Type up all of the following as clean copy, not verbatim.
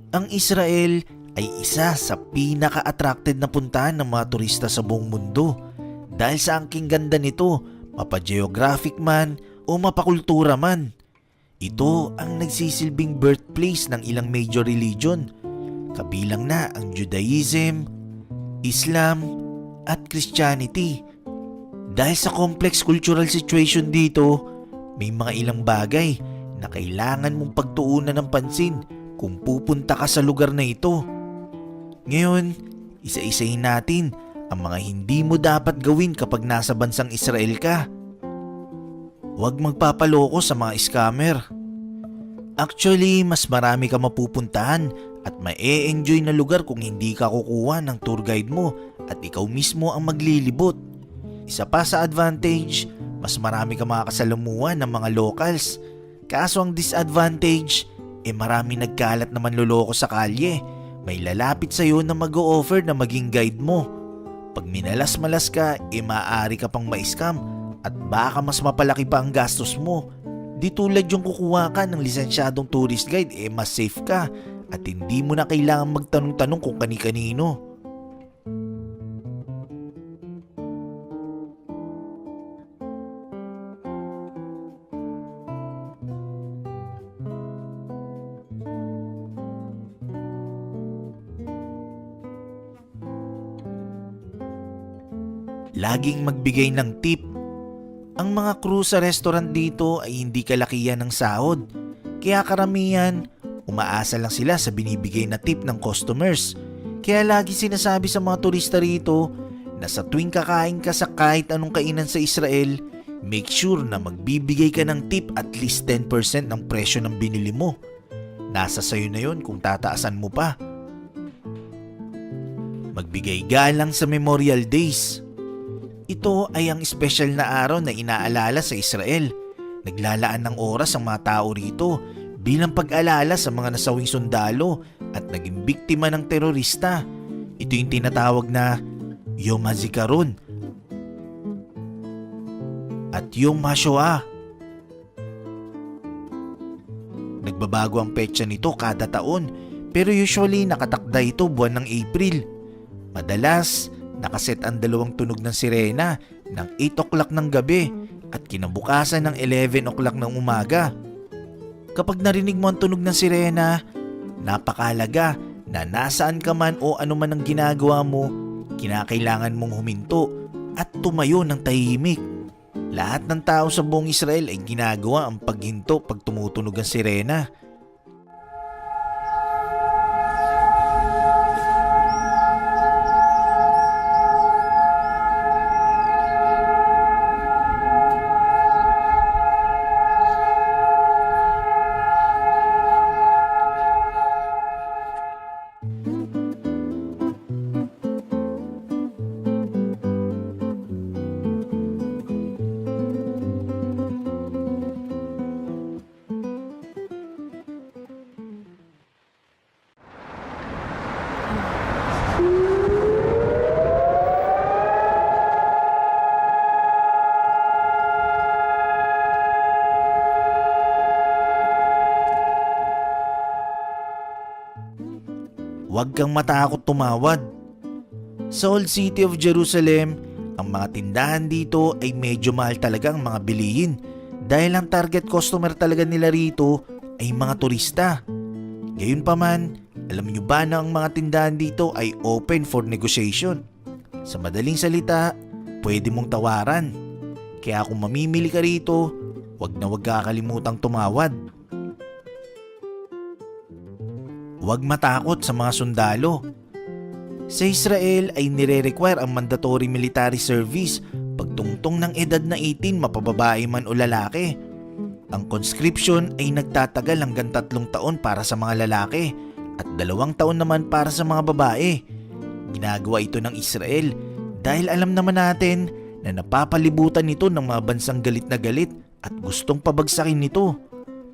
Ang Israel ay isa sa pinaka-attracted na puntahan ng mga turista sa buong mundo dahil sa angking ganda nito, mapa-geographic man o mapakultura man. Ito ang nagsisilbing birthplace ng ilang major religion, kabilang na ang Judaism, Islam at Christianity. Dahil sa complex cultural situation dito, may mga ilang bagay na kailangan mong pagtuunan ng pansin kung pupunta ka sa lugar na ito. Ngayon, isa-isahin natin ang mga hindi mo dapat gawin kapag nasa bansang Israel ka. Huwag magpapaloko sa mga scammer. Actually, mas marami ka mapupuntahan at ma-e-enjoy na lugar kung hindi ka kukuha ng tour guide mo at ikaw mismo ang maglilibot. Isa pa sa advantage, mas marami ka makakasalamuhan ng mga locals. Kaso ang disadvantage, marami nagkalat na manloloko sa kalye. May lalapit sa'yo na mag-o-offer na maging guide mo. Pag minalas-malas ka, maaari ka pang ma-scam at baka mas mapalaki pa ang gastos mo. Di tulad yung kukuha ka ng lisensyadong tourist guide, mas safe ka at hindi mo na kailangan magtanong-tanong kung kani-kanino. Laging magbigay ng tip. Ang mga crew sa restaurant dito ay hindi kalakihan ng sahod, kaya karamihan umaasa lang sila sa binibigay na tip ng customers. Kaya lagi sinasabi sa mga turista rito na sa tuwing kakain ka sa kahit anong kainan sa Israel, make sure na magbibigay ka ng tip at least 10% ng presyo ng binili mo. Nasa sayo na yon kung tataasan mo pa. Magbigay galang sa Memorial Days. Ito ay ang espesyal na araw na inaalala sa Israel. Naglalaan ng oras ang mga tao rito bilang pag-alala sa mga nasawing sundalo at naging biktima ng terorista. Ito yung tinatawag na Yom HaZikaron at Yom HaShoah. Nagbabago ang petsa nito kada taon, pero usually nakatakda ito buwan ng April. Madalas, nakaset ang dalawang tunog ng sirena ng 8 o'clock ng gabi at kinabukasan ng 11 o'clock ng umaga. Kapag narinig mo ang tunog ng sirena, napakahalaga na nasaan ka man o ano man ang ginagawa mo, kinakailangan mong huminto at tumayo ng tahimik. Lahat ng tao sa buong Israel ay ginagawa ang paghinto pag tumutunog ang sirena. Huwag kang matakot tumawad. Sa Old City of Jerusalem, ang mga tindahan dito ay medyo mahal talaga ang mga bilihin dahil ang target customer talaga nila rito ay mga turista. Gayunpaman, alam nyo ba na ang mga tindahan dito ay open for negotiation? Sa madaling salita, pwede mong tawaran. Kaya kung mamimili ka rito, huwag kakalimutang tumawad. Huwag matakot sa mga sundalo. Sa Israel ay nire-require ang mandatory military service pagtungtong ng edad na 18 mapababae man o lalaki. Ang conscription ay nagtatagal hanggang 3 taon para sa mga lalaki at 2 taon naman para sa mga babae. Ginagawa ito ng Israel dahil alam naman natin na napapalibutan nito ng mga bansang galit na galit at gustong pabagsakin nito.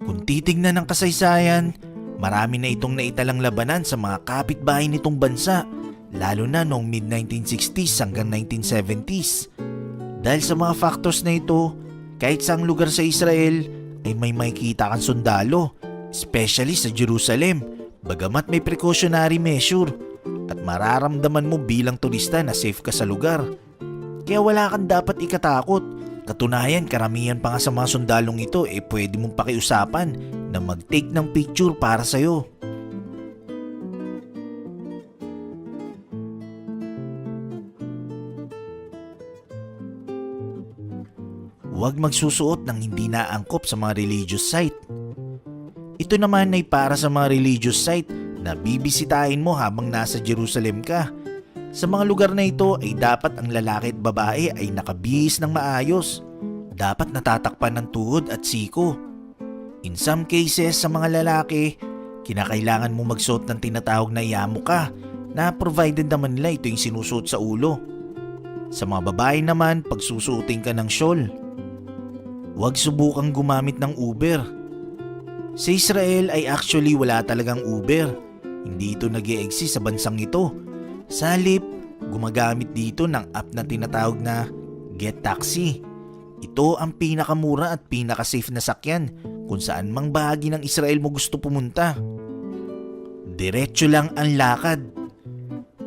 Kung titignan ng kasaysayan, marami na itong naitalang labanan sa mga kapitbahay nitong bansa, lalo na noong mid-1960s hanggang 1970s. Dahil sa mga factors na ito, kahit saang lugar sa Israel ay may makikita kang sundalo, especially sa Jerusalem. Bagamat may precautionary measure at mararamdaman mo bilang turista na safe ka sa lugar. Kaya wala kang dapat ikatakot. Katunayan, karamihan pa nga sa mga sundalong ito pwede mong pakiusapan na mag-take ng picture para sa'yo. Huwag magsusuot ng hindi naangkop sa mga religious site. Ito naman ay para sa mga religious site na bibisitahin mo habang nasa Jerusalem ka. Sa mga lugar na ito ay dapat ang lalaki at babae ay nakabihis ng maayos. Dapat natatakpan ng tuhod at siko. In some cases sa mga lalaki, kinakailangan mo magsuot ng tinatawag na yarmulke na provided naman nila ito yung sinusuot sa ulo. Sa mga babae naman, pagsusuotin ka ng shawl. Huwag subukang gumamit ng Uber. Sa Israel ay actually wala talagang Uber. Hindi ito nag-e-exist sa bansang ito. Sa halip, gumagamit dito ng app na tinatawag na Get Taxi. Ito ang pinakamura at pinaka-safe na sakyan kung saan mang bahagi ng Israel mo gusto pumunta. Diretso lang ang lakad.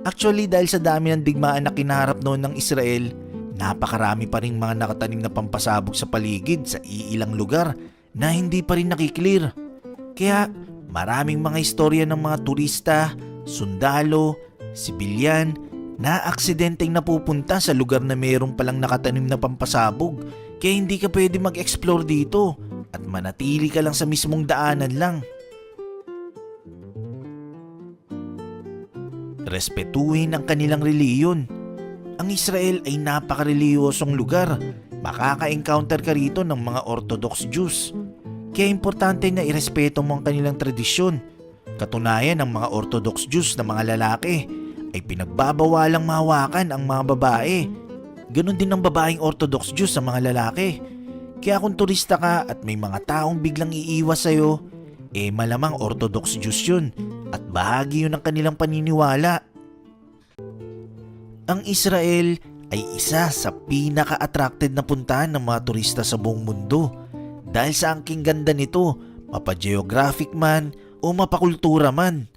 Actually, dahil sa dami ng digmaan na kinaharap noon ng Israel, napakarami pa rin mga nakatanim na pampasabog sa paligid sa iilang lugar na hindi pa rin nakiklear. Kaya maraming mga istorya ng mga turista, sundalo, sibilyan na aksidenteng napupunta sa lugar na mayroong palang nakatanim na pampasabog. Kaya hindi ka pwede mag-explore dito at manatili ka lang sa mismong daanan lang. Respetuhin ang kanilang reliyon. Ang Israel ay napakareliyosong lugar. Makaka-encounter ka rito ng mga Orthodox Jews. Kaya importante na irespeto mo ang kanilang tradisyon. Katunayan, ang mga Orthodox Jews na mga lalaki ay pinagbabawalang mahawakan ang mga babae. Ganon din ang babaeng Orthodox Jews sa mga lalaki. Kaya kung turista ka at may mga taong biglang iiwas sa'yo, malamang Orthodox Jews yun at bahagi yun ng kanilang paniniwala. Ang Israel ay isa sa pinaka-attracted na puntahan ng mga turista sa buong mundo dahil sa angking ganda nito, mapa-geographic man o mapakultura man.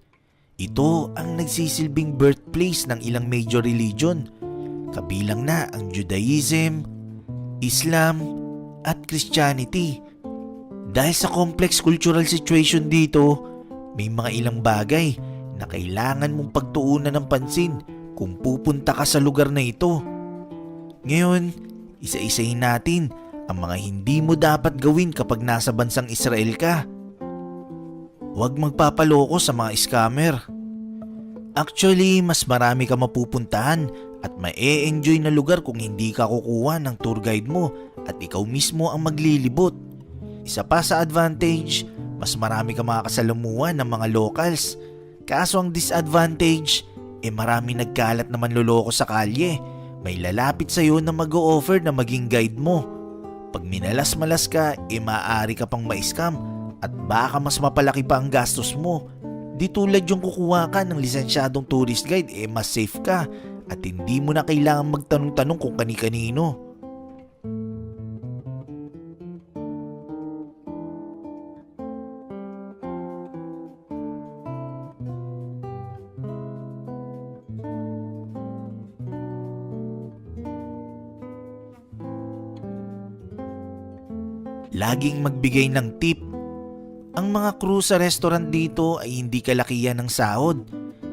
Ito ang nagsisilbing birthplace ng ilang major religion, kabilang na ang Judaism, Islam at Christianity. Dahil sa complex cultural situation dito, may mga ilang bagay na kailangan mong pagtuunan ng pansin kung pupunta ka sa lugar na ito. Ngayon, isa-isahin natin ang mga hindi mo dapat gawin kapag nasa bansang Israel ka. Huwag magpapaloko sa mga scammer. Actually, mas marami ka mapupuntahan at mae-enjoy na lugar kung hindi ka kukuha ng tour guide mo at ikaw mismo ang maglilibot. Isa pa sa advantage, mas marami ka makakasalamuhan ng mga locals. Kaso ang disadvantage, marami nagkalat na manloloko sa kalye. May lalapit sa'yo na mag-o-offer na maging guide mo. Pag minalas-malas ka, maaari ka pang ma-scam at baka mas mapalaki pa ang gastos mo. Di tulad yung kukuha ka ng lisensyadong tourist guide, mas safe ka at hindi mo na kailangan magtanong-tanong kung kani-kanino. Laging magbigay ng tip. Ang mga crew sa restaurant dito ay hindi kalakihan ng sahod.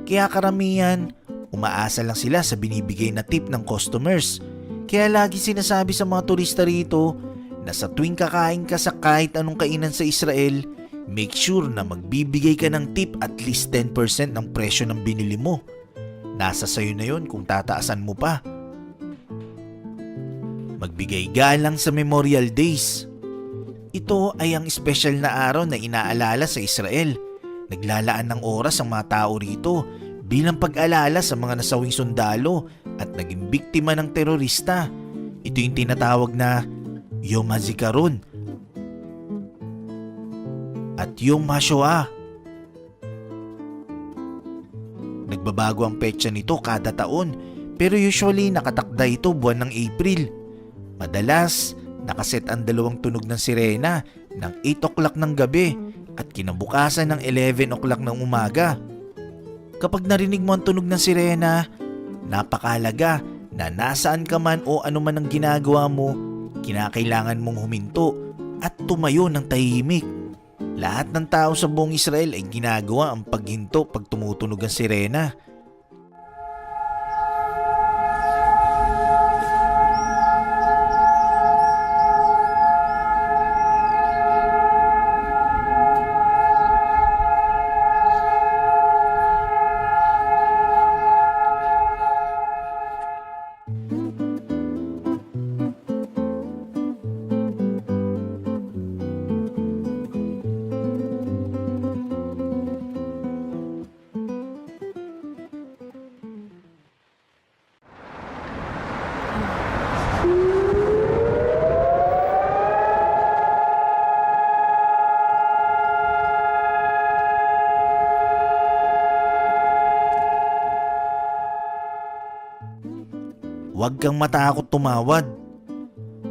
Kaya karamihan, umaasa lang sila sa binibigay na tip ng customers. Kaya lagi sinasabi sa mga turista rito na sa tuwing kakain ka sa kahit anong kainan sa Israel, make sure na magbibigay ka ng tip at least 10% ng presyo ng binili mo. Nasa sayo na yon kung tataasan mo pa. Magbigay galang sa Memorial Days. Ito ay ang espesyal na araw na inaalala sa Israel. Naglalaan ng oras ang mga tao rito bilang pag-alala sa mga nasawing sundalo at naging biktima ng terorista. Ito yung tinatawag na Yom HaZikaron at Yom HaShoah. Nagbabago ang petsa nito kada taon, pero usually nakatakda ito buwan ng April. Madalas, nakaset ang dalawang tunog ng sirena ng 8 o'clock ng gabi at kinabukasan ng 11 o'clock ng umaga. Kapag narinig mo ang tunog ng sirena, napakahalaga na nasaan ka man o ano man ang ginagawa mo, kinakailangan mong huminto at tumayo ng tahimik. Lahat ng tao sa buong Israel ay ginagawa ang paghinto pag tumutunog ang sirena. Huwag kang matakot tumawad.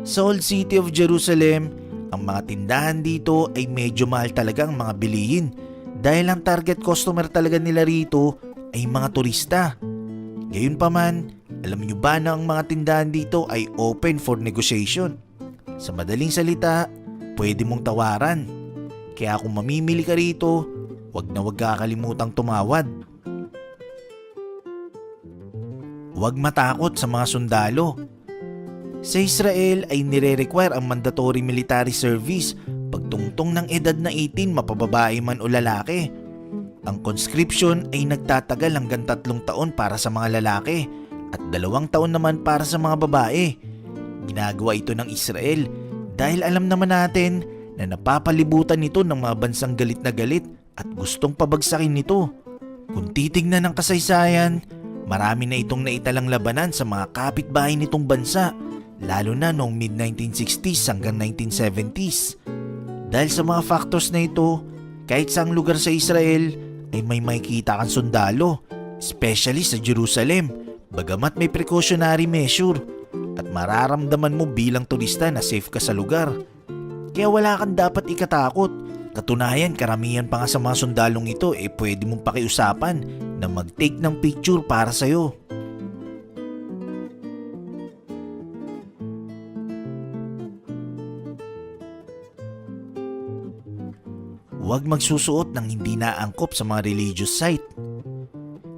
Sa Old City of Jerusalem, ang mga tindahan dito ay medyo mahal talaga ang mga bilihin dahil ang target customer talaga nila rito ay mga turista. Gayunpaman, alam nyo ba na ang mga tindahan dito ay open for negotiation? Sa madaling salita, pwede mong tawaran. Kaya kung mamimili ka rito, huwag kakalimutang tumawad. Huwag matakot sa mga sundalo. Sa Israel ay nire-require ang mandatory military service pagtungtong ng edad na 18 mapababae man o lalaki. Ang conscription ay nagtatagal hanggang 3 taon para sa mga lalaki at 2 taon naman para sa mga babae. Ginagawa ito ng Israel dahil alam naman natin na napapalibutan nito ng mga bansang galit na galit at gustong pabagsakin nito. Kung titignan ng kasaysayan, marami na itong naitalang labanan sa mga kapitbahay nitong bansa, lalo na noong mid-1960s hanggang 1970s. Dahil sa mga factors na ito, kahit saang lugar sa Israel ay may makikita kang sundalo, especially sa Jerusalem, bagamat may precautionary measure at mararamdaman mo bilang turista na safe ka sa lugar. Kaya wala kang dapat ikatakot. Katunayan, karamihan pa nga sa mga sundalong ito pwede mong pakiusapan na mag-take ng picture para sa'yo. Huwag magsusuot ng hindi naangkop sa mga religious site.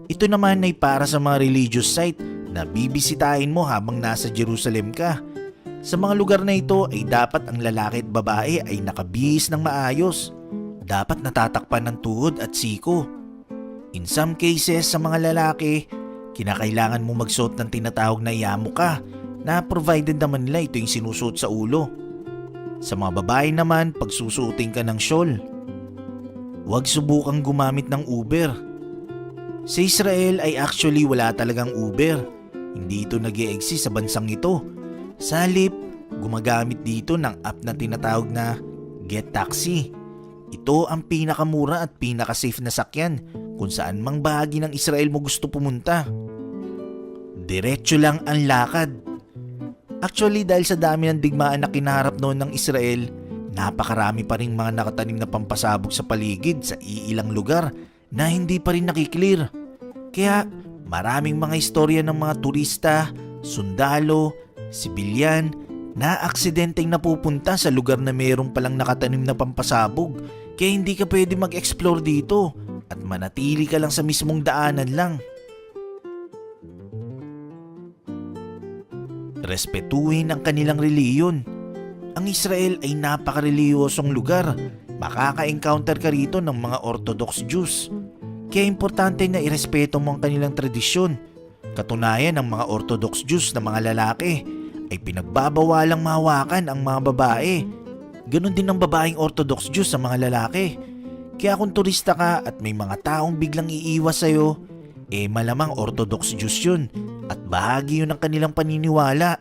Ito naman ay para sa mga religious site na bibisitahin mo habang nasa Jerusalem ka. Sa mga lugar na ito ay dapat ang lalaki at babae ay nakabihis ng maayos. Dapat natatakpan ng tuhod at siko. In some cases sa mga lalaki, kinakailangan mo magsuot ng tinatawag na yarmulke na provided naman nila ito yung sinusuot sa ulo. Sa mga babae naman, pagsusuotin ka ng shawl. Huwag subukang gumamit ng Uber. Sa Israel ay actually wala talagang Uber. Hindi ito nag-e-exist sa bansang ito. Sa halip, gumagamit dito ng app na tinatawag na Get Taxi. Ito ang pinakamura at pinaka-safe na sakyan kung saan mang bahagi ng Israel mo gusto pumunta. Diretso lang ang lakad. Actually, dahil sa dami ng digmaan na kinaharap noon ng Israel, napakarami pa rin mga nakatanim na pampasabog sa paligid sa iilang lugar na hindi pa rin nakiklear. Kaya maraming mga istorya ng mga turista, sundalo, sibilyan na aksidenteng napupunta sa lugar na mayroong palang nakatanim na pampasabog. Kaya hindi ka pwede mag-explore dito at manatili ka lang sa mismong daanan lang. Respetuhin ang kanilang reliyon. Ang Israel ay napaka-reliyosong lugar. Makaka-encounter ka rito ng mga Orthodox Jews. Kaya importante na irespeto mo ang kanilang tradisyon. Katunayan, ng mga Orthodox Jews na mga lalaki ay pinagbabawalang mahawakan ang mga babae. Ganon din ang babaeng Orthodox Jews sa mga lalaki. Kaya kung turista ka at may mga taong biglang iiwas sa'yo, malamang Orthodox Jews yun at bahagi yun ng kanilang paniniwala.